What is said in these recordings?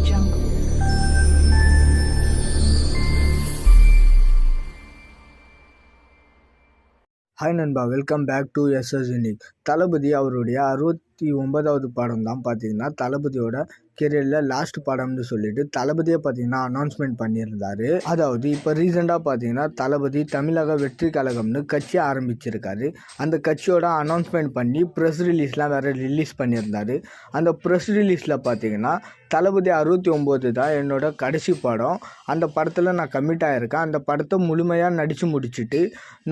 Jungle. Hi நண்பா, welcome back to SS unique. Thalapathy அவருடைய 69வது படம் தான் பார்த்தீங்கன்னா தளபதியோட கெரியரில் லாஸ்ட் படம்னு சொல்லிட்டு தளபதியை பார்த்தீங்கன்னா அனௌன்ஸ்மெண்ட் பண்ணியிருந்தாரு. அதாவது இப்போ ரீசெண்டாக பார்த்தீங்கன்னா தளபதி தமிழக வெற்றி கழகம்னு கட்சி ஆரம்பிச்சிருக்காரு. அந்த கட்சியோட அனௌன்ஸ்மெண்ட் பண்ணி ப்ரெஸ் ரிலீஸ்லாம் வேறு ரிலீஸ் பண்ணியிருந்தாரு. அந்த ப்ரெஸ் ரிலீஸில் பார்த்தீங்கன்னா தளபதி 69 தான் என்னோட கடைசி படம். அந்த படத்தில் நான் கமிட் ஆகிருக்கேன். அந்த படத்தை முழுமையாக நடித்து முடிச்சுட்டு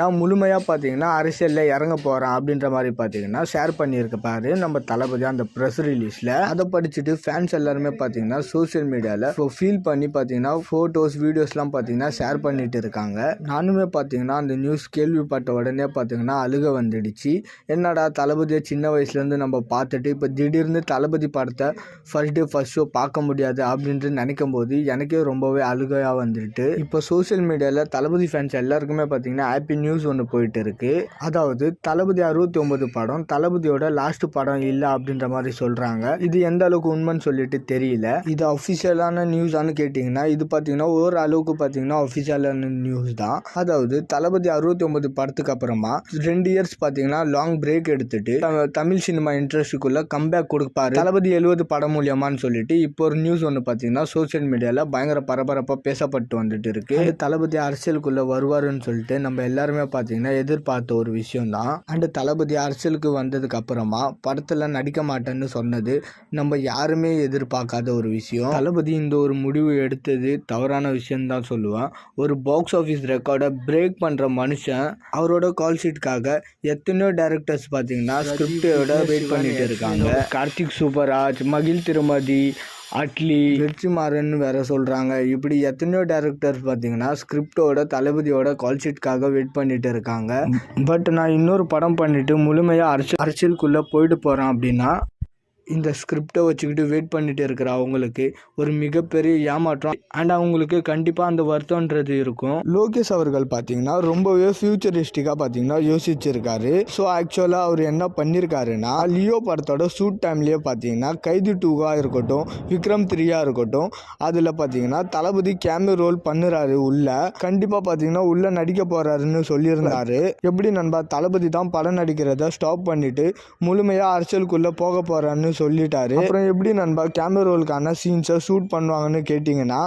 நான் முழுமையாக பார்த்தீங்கன்னா அரசியலில் இறங்க போகிறேன் அப்படின்ற மாதிரி பார்த்தீங்கன்னா ஷேர் பண்ணியிருக்கப்பாரு நம்ம தளபதி அந்த ப்ரெஸ் ரிலீஸில். அதை படிச்சுட்டு ஃபேன்ஸ் எல்லாருமே பார்த்தீங்கன்னா சோசியல் மீடியாவில் ஃபீல் பண்ணி பார்த்தீங்கன்னா ஃபோட்டோஸ் வீடியோஸ்லாம் பார்த்தீங்கன்னா ஷேர் பண்ணிட்டு இருக்காங்க. நானுமே பார்த்தீங்கன்னா அந்த நியூஸ் கேள்விப்பட்ட உடனே பார்த்தீங்கன்னா அழுக வந்துடுச்சு. என்னடா தளபதியை சின்ன வயசுலேருந்து நம்ம பார்த்துட்டு இப்போ திடீர்னு தளபதி படத்தை ஃபர்ஸ்ட் டே ஃபர்ஸ்ட் ஷோ பார்க்க முடியாது அப்படின்ட்டு நினைக்கும் போது எனக்கே ரொம்பவே அழுகையாக வந்துட்டு இப்போ சோசியல் மீடியாவில் தளபதி ஃபேன்ஸ் எல்லாருக்குமே பார்த்தீங்கன்னா ஹாப்பி நியூஸ் ஒன்று போயிட்டு இருக்கு. அதாவது தளபதி 69 படம் தளபதியோட லாஸ்ட் படம் இல்லை அப்படின்ற மாதிரி சொல்கிறாங்க. இது எந்த அளவுக்கு உண்மைன்னு சொல்லிட்டு தெரியல. இது அஃபிஷியலான நியூஸானு கேட்டிங்கன்னா இது பார்த்தீங்கன்னா ஒரு அளவுக்கு பார்த்தீங்கன்னா அஃபிஷியலான நியூஸ் தான். அதாவது தளபதி 69 படத்துக்கு அப்புறமா 2 இயர்ஸ் பார்த்தீங்கன்னா லாங் பிரேக் எடுத்துட்டு தமிழ் சினிமா இண்டஸ்ட்ரிக்குள்ள கம்பேக் கொடுப்பாரு தளபதி 70 படம் மூலியமான்னு சொல்லிட்டு இப்போ ஒரு நியூஸ் ஒன்று பார்த்தீங்கன்னா சோசியல் மீடியாவில் பயங்கர பரபரப்பாக பேசப்பட்டு வந்துட்டு இருக்கு. தளபதி அரசியலுக்குள்ள வருவாருன்னு சொல்லிட்டு நம்ம எல்லாருமே பார்த்தீங்கன்னா எதிர்பார்த்த ஒரு விஷயம் தான். அண்ட் தளபதி அரசியலுக்கு வந்ததுக்கு அப்புறமா படத்தில் நடிக்க மாட்டேன்னு சொன்னது நம்ம யாருமே எதிர்பார்க்காத ஒரு விஷயம். தளபதி இந்த ஒரு முடிவு எடுத்தது தவறான விஷயம் தான் சொல்லுவேன். ஒரு பாக்ஸ் ஆஃபீஸ் ரெக்கார்டை பிரேக் பண்ணுற மனுஷன் அவரோட கால் ஷீட்டுக்காக எத்தனையோ டைரக்டர்ஸ் பார்த்தீங்கன்னா ஸ்கிரிப்டோட வெயிட் பண்ணிட்டு இருக்காங்க. கார்த்திக் சூப்பராஜ், மகிழ் திருமதி, அட்லி, வெற்றிமாறன் வேற சொல்கிறாங்க. இப்படி எத்தனையோ டேரக்டர்ஸ் பார்த்தீங்கன்னா ஸ்கிரிப்டோட தளபதியோட கால் ஷீட்காக வெயிட் பண்ணிட்டு இருக்காங்க. பட் நான் இன்னொரு படம் பண்ணிட்டு முழுமையாக அரசியலுக்குள்ளே போயிட்டு போகிறேன் அப்படின்னா இந்த ஸ்கிரிப்டை வச்சுக்கிட்டு வெயிட் பண்ணிட்டு இருக்கிற அவங்களுக்கு ஒரு மிகப்பெரிய ஏமாற்றம். அண்ட் அவங்களுக்கு கண்டிப்பாக அந்த வருத்தம்ன்றது இருக்கும். லோகேஷ் அவர்கள் பார்த்தீங்கன்னா ரொம்பவே ஃபியூச்சரிஸ்டிக்காக பார்த்தீங்கன்னா யோசிச்சிருக்காரு. ஸோ ஆக்சுவலாக அவர் என்ன பண்ணியிருக்காருன்னா லியோ படத்தோட ஷூட் டைம்லேயே பார்த்தீங்கன்னா கைதி 2 இருக்கட்டும், விக்ரம் 3 இருக்கட்டும், அதில் பார்த்தீங்கன்னா தளபதி கேமியோ ரோல் பண்ணுறாரு. உள்ள கண்டிப்பாக பார்த்தீங்கன்னா உள்ள நடிக்க போகிறாருன்னு சொல்லியிருந்தாரு. எப்படி நண்பா தளபதி தான் படம் நடிக்கிறத ஸ்டாப் பண்ணிட்டு முழுமையாக அரசியலுக்குள்ளே போக போகிறான்னு சொல்லிட்டாரு. அப்புறம் எப்படி நண்பா கேமரா ரோலுக்கான சீன்ஸை ஷூட் பண்ணுவாங்கன்னு கேட்டிங்கன்னா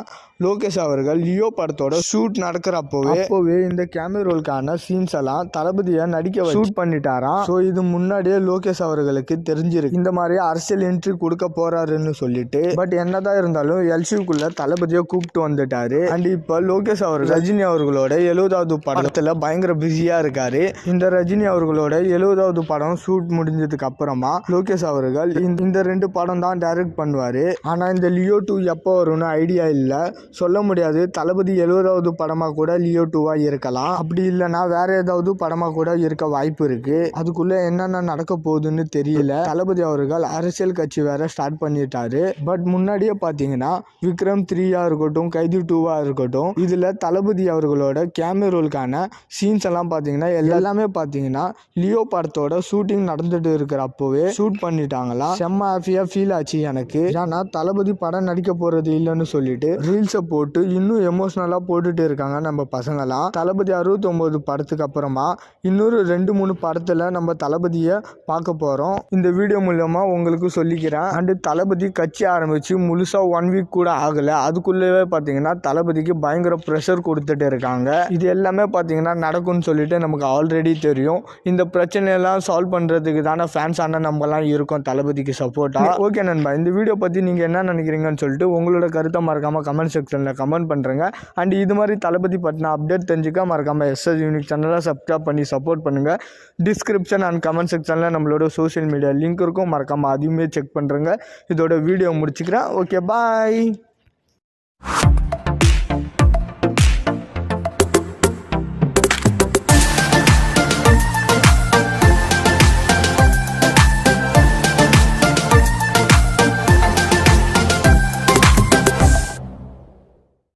லோகேஷ் அவர்கள் லியோ படத்தோட ஷூட் நடக்கிறப்போவே இந்த கேமரா ரோலுக்கான சீன்ஸ் எல்லாம் தளபதியை நடிக்க ஷூட் பண்ணிட்டாராம். ஸோ இது முன்னாடியே லோகேஷ் அவர்களுக்கு தெரிஞ்சிருக்கு இந்த மாதிரி அரசியல் என்ட்ரி கொடுக்க போறாருன்னு சொல்லிட்டு. பட் என்னதான் இருந்தாலும் எல்சிக்குள்ள தளபதியை கூப்பிட்டு வந்துட்டாரு. அண்ட் இப்போ லோகேஷ் அவர்கள் ரஜினி அவர்களோட 70வது படத்துல பயங்கர பிஸியா இருக்காரு. இந்த ரஜினி அவர்களோட 70வது படம் ஷூட் முடிஞ்சதுக்கு அப்புறமா லோகேஷ் அவர்கள் இந்த 2 படம் தான் டைரக்ட் பண்ணுவாரு. ஆனா இந்த லியோ 2 எப்போ வரும்னு ஐடியா இல்லை, சொல்ல முடியாது. தளபதி 70வது படமாக கூட லியோ 2 இருக்கலாம். அப்படி இல்லைன்னா வேற ஏதாவது படமாக கூட இருக்க வாய்ப்பு இருக்கு. அதுக்குள்ள என்னென்ன நடக்க போகுதுன்னு தெரியல. தளபதி அவர்கள் அரசியல் கட்சி வேற ஸ்டார்ட் பண்ணிட்டாரு. பட் முன்னாடியே பார்த்தீங்கன்னா விக்ரம் 3 இருக்கட்டும், கைதி 2 இருக்கட்டும், இதுல தளபதி அவர்களோட கேமியோ ரோலுக்கான சீன்ஸ் எல்லாம் பார்த்தீங்கன்னா எல்லாமே பார்த்தீங்கன்னா லியோ படத்தோட ஷூட்டிங் நடந்துட்டு இருக்கிறப்பவே ஷூட் பண்ணிட்டாங்களா. செம்ம ஹாப்பியா ஃபீல் ஆச்சு எனக்கு. ஏன்னா தளபதி படம் நடிக்க போறது இல்லைன்னு சொல்லிட்டு ரீல்ஸை போட்டு இன்னும் எமோஷனலா போட்டுட்டு இருக்காங்க நம்ம பசங்களாம். தளபதி 69 படத்துக்கு அப்புறமா இன்னொரு 2-3 படத்துல நம்ம தளபதியை பார்க்க போறோம். இந்த வீடியோ மூலமா உங்களுக்கு சொல்லிக்கிறேன். அண்ட் தளபதி கட்சி ஆரம்பிச்சு முழுசா 1 வீக் கூட ஆகல, அதுக்குள்ளவே பார்த்தீங்கன்னா தளபதிக்கு பயங்கர ப்ரெஷர் கொடுத்துட்டு இருக்காங்க. இது எல்லாமே பார்த்தீங்கன்னா நடக்கும்னு சொல்லிட்டு நமக்கு ஆல்ரெடி தெரியும். இந்த பிரச்சனையெல்லாம் சால்வ் பண்றதுக்கு தானே ஃபேன்ஸ் ஆன நம்மலாம் இருக்கோம் தளபதிக்கு சப்போர்ட்டா. ஓகே நண்பா, இந்த வீடியோ பற்றி நீங்கள் என்ன நினைக்கிறீங்கன்னு சொல்லிட்டு உங்களோட கருத்தை மறக்காமல் கமெண்ட் செக்ஷனில் கமெண்ட் பண்ணுறேங்க. அண்ட் இது மாதிரி தளபதி பற்றின அப்டேட் தெரிஞ்சுக்க மறக்காமல் எஸ்எஸ் யூனிக் சேனலை சப்ஸ்கிரைப் பண்ணி சப்போர்ட் பண்ணுங்கள். டிஸ்கிரிப்ஷன் அண்ட் கமெண்ட் செக்ஷனில் நம்மளோட சோஷியல் மீடியா லிங்க் இருக்கும், மறக்காமல் அதையுமே செக் பண்ணுறேங்க. இதோட வீடியோ முடிச்சுக்கிறேன். ஓகே, பாய்.